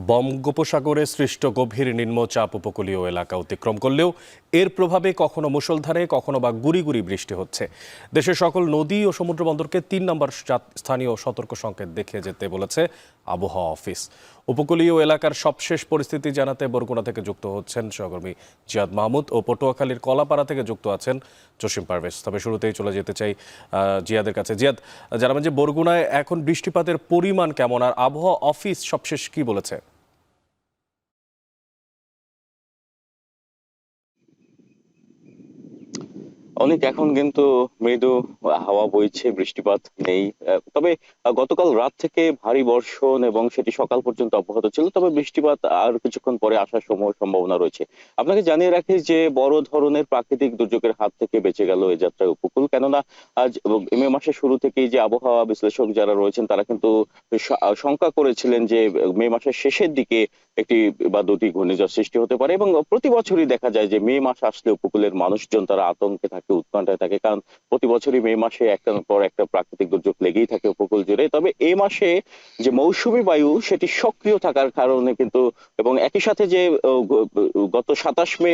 বঙ্গোপসাগরে সৃষ্ট গভীর নিম্নচাপ উপকূলীয় এলাকা অতিক্রম করলেও এর প্রভাবে কখনো মুষলধারে কখনো বা গুড়ি গুড়ি বৃষ্টি হচ্ছে। দেশের সকল নদী ও সমুদ্র বন্দরকে ৩ নম্বর স্থানীয় সতর্ক সংকেত দেখে যেতে বলেছে আবহাওয়া অফিস। উপকূলীয় এলাকার সবশেষ পরিস্থিতি জানাতে বরগুনা থেকে যুক্ত হচ্ছেন সহকর্মী জিয়াদ মাহমুদ ও পটুয়াখালীর কলাপাড়া থেকে যুক্ত আছেন জসিম পারভেজ। তবে শুরুতেই চলে যেতে চাই জিয়াদের কাছে। জিয়াদ, জানাবেন যে বরগুনায় এখন বৃষ্টিপাতের পরিমাণ কেমন, আর আবহাওয়া অফিস সবশেষ কি বলেছে? অনেক এখন কিন্তু মৃদু হাওয়া বইছে, বৃষ্টিপাত নেই। তবে গতকাল রাত থেকে ভারী বর্ষণ এবং সেটি সকাল পর্যন্ত অব্যাহত ছিল, তবে বৃষ্টিপাত আর কিছুক্ষণ পরে আসার সম্ভাবনা রয়েছে। আপনাকে জানিয়ে রাখি যে বড় ধরনের প্রাকৃতিক দুর্যোগের হাত থেকে বেঁচে গেল এই যাত্রায় উপকূল। কেননা আজ মে মাসের শুরু থেকেই যে আবহাওয়া বিশ্লেষক যারা রয়েছেন তারা কিন্তু শঙ্কা করেছিলেন যে মে মাসের শেষের দিকে একটি বা দুটি ঘূর্ণিঝড় সৃষ্টি হতে পারে, এবং প্রতি বছরই দেখা যায় যে মে মাস আসলে উপকূলের মানুষজন তারা আতঙ্কে থাকে, উৎকণ্ঠায় থাকে, কারণ প্রতি বছরই মে মাসে একটার পর একটা প্রাকৃতিক দুর্যোগ লেগেই থাকে উপকূল জুড়ে। তবে এই মাসে যে মৌসুমী বায়ু সেটি সক্রিয় থাকার কারণে কিন্তু, এবং একই সাথে যে গত 27 মে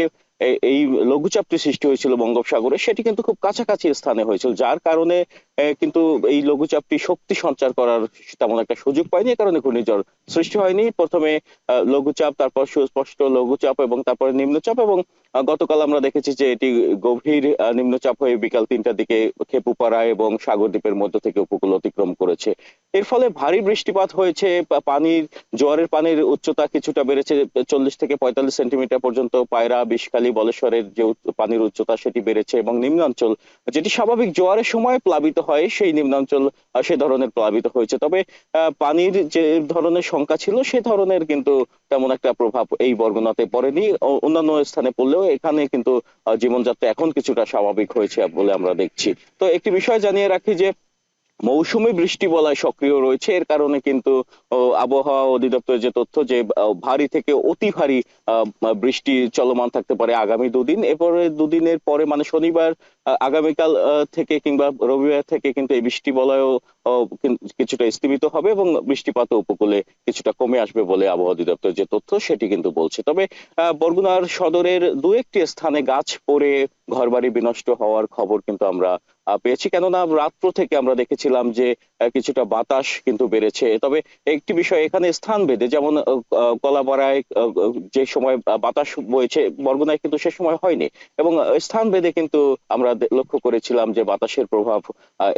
এই লঘুচাপটি সৃষ্টি হয়েছিল বঙ্গোপসাগরে, সেটি কিন্তু খুব কাছাকাছি স্থানে হয়েছিল, যার কারণে কিন্তু এই লঘুচাপটি শক্তি সঞ্চার করার তেমন একটা সুযোগ পায়নি। এই কারণে ঘূর্ণিঝড় সৃষ্টি হয়নি। প্রথমে লঘুচাপ, তারপর সুস্পষ্ট লঘুচাপ এবং তারপরে নিম্নচাপ, এবং গতকাল আমরা দেখেছি যে এটি গভীর নিম্নচাপ হয়ে বিকাল 3টার দিকে খেপুপাড়া এবং সাগরদ্বীপের মধ্য থেকে উপকূল অতিক্রম করেছে। এর ফলে ভারী বৃষ্টিপাত হয়েছে। জোয়ারের পানির উচ্চতা কিছুটা বেড়েছে, 40 থেকে 45 সেন্টিমিটার পর্যন্ত। পায়রা, বিষখালী, বলেশ্বরের যে পানির উচ্চতা সেটি বেড়েছে, এবং নিম্নাঞ্চল যেটি স্বাভাবিক জোয়ারের সময় প্লাবিত হয় সেই নিম্নাঞ্চল সে ধরনের প্লাবিত হয়েছে। তবে পানির যে ধরনের সংখ্যা ছিল সে ধরনের কিন্তু তেমন একটা প্রভাব এই বরগুনাতে পড়েনি। অন্যান্য স্থানে পড়লেও এখানে কিন্তু জীবনযাত্রা এখন কিছুটা স্বাভাবিক হয়েছে বলে আমরা দেখছি। তো একটি বিষয় জানিয়ে রাখি যে মৌসুমী বৃষ্টি বলয় সক্রিয় রয়েছে। এর কারণে কিন্তু আবহাওয়া অধিদপ্তরের যে তথ্য যে ভারী থেকে অতি ভারী বৃষ্টি চলমান থাকতে পারে আগামী দুদিন। এরপরে দুদিনের পরে মানে শনিবার, আগামীকাল থেকে কিংবা রবিবার থেকে কিন্তু এই বৃষ্টি বলয়ও কিছুটা স্থিমিত হবে, এবং বৃষ্টিপাত উপকূলে কিছুটা কমে আসবে বলে আবহাওয়া অধিদপ্তরের যে তথ্য সেটি কিন্তু বলছে। তবে বরগুনার সদরের দু একটি স্থানে গাছ পড়ে ঘরবাড়ি বিনষ্ট হওয়ার খবর কিন্তু আমরা পেয়েছি, কেননা রাত্র থেকে আমরা দেখেছিলাম যে কিছুটা বাতাস কিন্তু বেড়েছে। তবে একটি বিষয় এখানে স্থান ভেদে, যেমন কলাপাড়ায় যে সময় বাতাস বইছে, বরগুনায় কিন্তু সে সময় হয়নি, এবং স্থান ভেদে কিন্তু আমরা লক্ষ্য করেছিলাম যে বাতাসের প্রভাব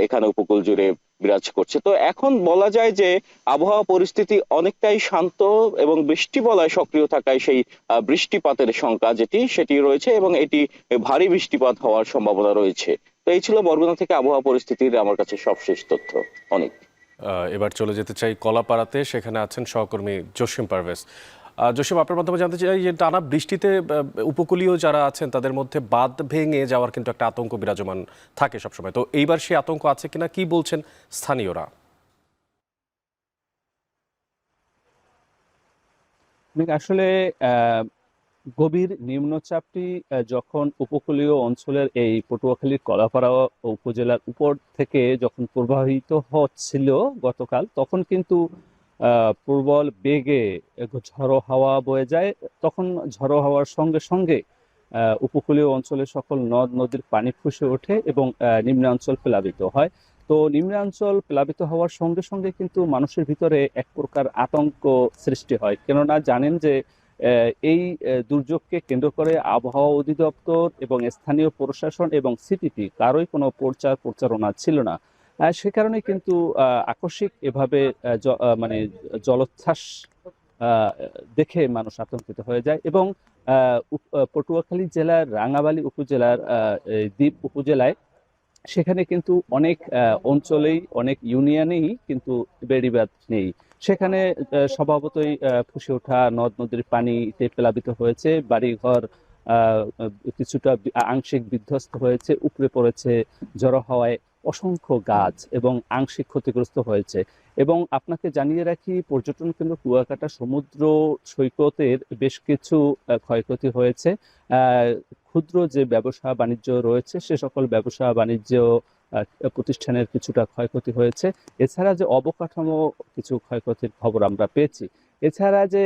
এখানে উপকূল জুড়ে বিরাজ করছে। তো এখন বলা যায় যে আবহাওয়া পরিস্থিতি অনেকটাই শান্ত, এবং বৃষ্টি বলয় সক্রিয় থাকায় সেই বৃষ্টিপাতের সংখ্যা সেটি রয়েছে, এবং এটি ভারী বৃষ্টিপাত হওয়ার সম্ভাবনা রয়েছে। তো এই ছিল বরগুনা থেকে আবহাওয়া পরিস্থিতির আমার কাছে সবশেষ তথ্য। অনেক এবার চলে যেতে চাই কলাপাড়াতে, সেখানে আছেন সহকর্মী জসিম পারভেজ। জসিম, আপনার মাধ্যমে জানতে চাই যে টানা বৃষ্টিতে উপকূলীয় যারা আছেন তাদের মধ্যে বাঁধ ভেঙে যাওয়ার কিন্তু একটা আতঙ্ক বিরাজমান থাকে সবসময়, তো এইবার সেই আতঙ্ক আছে কিনা, কি বলছেন স্থানীয়রা? আসলে গভীর নিম্নচাপটি যখন উপকূলীয় অঞ্চলের এই পটুয়াখালীর কলাপাড়া উপজেলার উপর থেকে যখন প্রবাহিত হচ্ছিল গতকাল, তখন কিন্তু প্রবল বেগে ঝড়ো হাওয়া বয়ে যায়। তখন ঝড়ো হাওয়ার সঙ্গে সঙ্গে উপকূলীয় অঞ্চলের সকল নদ নদীর পানি ফুসে ওঠে এবং নিম্নাঞ্চল প্লাবিত হয়। তো নিম্নাঞ্চল প্লাবিত হওয়ার সঙ্গে সঙ্গে কিন্তু মানুষের ভিতরে এক প্রকার আতঙ্ক সৃষ্টি হয়, কেননা জানেন যে এই দুর্যোগকে কেন্দ্র করে আবহাওয়া অধিদপ্তর এবং স্থানীয় প্রশাসন এবং সিটিপি কারোই কোনো প্রচারণা ছিল না। সে কারণে কিন্তু আকস্মিক এভাবে মানে জলোচ্ছ্বাস দেখে মানুষ আতঙ্কিত হয়ে যায়, এবং পটুয়াখালী জেলার রাঙাবালী উপজেলার দ্বীপ উপজেলায় সেখানে কিন্তু অনেক অঞ্চলেই, অনেক ইউনিয়নেই কিন্তু বেড়িবাঁধ নেই। সেখানে স্বভাবতই ফুসে ওঠা নদ নদীর পানিতে প্লাবিত হয়েছে, বাড়িঘর কিছুটা আংশিক বিধ্বস্ত হয়েছে, উপড়ে পড়েছে ঝড়ো হাওয়ায় অসংখ্য গাছ, এবং আংশিক ক্ষতিগ্রস্ত হয়েছে। এবং আপনাকে জানিয়ে রাখি, পর্যটন কেন্দ্র কুয়াকাটা সমুদ্র সৈকতের বেশ কিছু ক্ষয়ক্ষতি হয়েছে। ক্ষুদ্র যে ব্যবসা বাণিজ্য রয়েছে সে সকল ব্যবসা বাণিজ্য প্রতিষ্ঠানের কিছুটা ক্ষয়ক্ষতি হয়েছে। এছাড়া যে অবকাঠামো কিছু ক্ষয়ক্ষতির খবর আমরা পেয়েছি। এছাড়া যে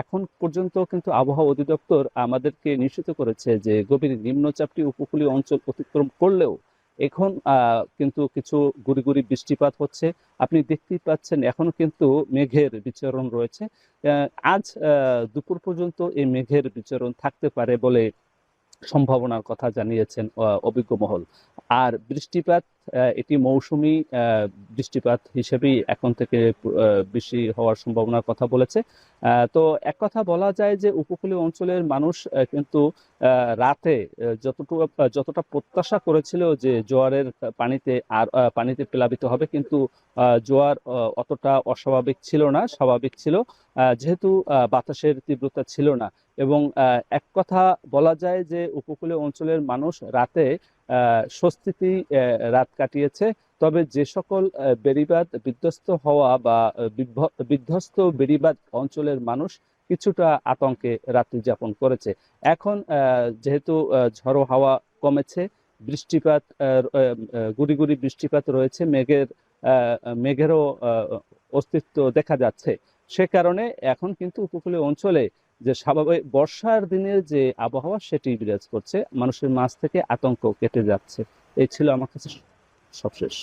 এখন পর্যন্ত কিন্তু আবহাওয়া অধিদপ্তর আমাদেরকে নিশ্চিত করেছে যে গভীর নিম্নচাপটি উপকূলীয় অঞ্চল অতিক্রম করলেও এখন কিন্তু কিছু গুড়ি গুড়ি বৃষ্টিপাত হচ্ছে। আপনি দেখতেই পাচ্ছেন এখনো কিন্তু মেঘের বিচরণ রয়েছে। আজ দুপুর পর্যন্ত এই মেঘের বিচরণ থাকতে পারে বলে সম্ভাবনার কথা জানিয়েছেন অভিজ্ঞ মহল। আর বৃষ্টিপাত এটি মৌসুমী বৃষ্টিপাত হিসেবেই এখন থেকে বেশি হওয়ার সম্ভাবনার কথা বলেছে। তো এক কথা বলা যায় যে উপকূলীয় অঞ্চলের মানুষ কিন্তু রাতে যতটা প্রত্যাশা করেছিল যে জোয়ারের পানিতে প্লাবিত হবে, কিন্তু জোয়ার অতটা অস্বাভাবিক ছিল না, স্বাভাবিক ছিল, যেহেতু বাতাসের তীব্রতা ছিল না। এবং এক কথা বলা যায় যে উপকূলীয় অঞ্চলের মানুষ রাতে স্বস্তিতে রাত কাটিয়েছে। তবে যে সকল বেড়িবাঁধ বিধ্বস্ত হওয়া বা বিধ্বস্ত বেড়িবাঁধ অঞ্চলের মানুষ কিছুটা আতঙ্কে রাত্রি যাপন করেছে। এখন যেহেতু ঝড়ো হাওয়া কমেছে, বৃষ্টিপাত গুড়ি গুড়ি বৃষ্টিপাত রয়েছে, মেঘেরও অস্তিত্ব দেখা যাচ্ছে। সে কারণে এখন কিন্তু উপকূলীয় অঞ্চলে যে স্বাভাবিক বর্ষার দিনের যে আবহাওয়া সেটি বিরাজ করছে, মানুষের মাঝ থেকে আতঙ্ক কেটে যাচ্ছে। এই ছিল আমার কাছে সবশেষ।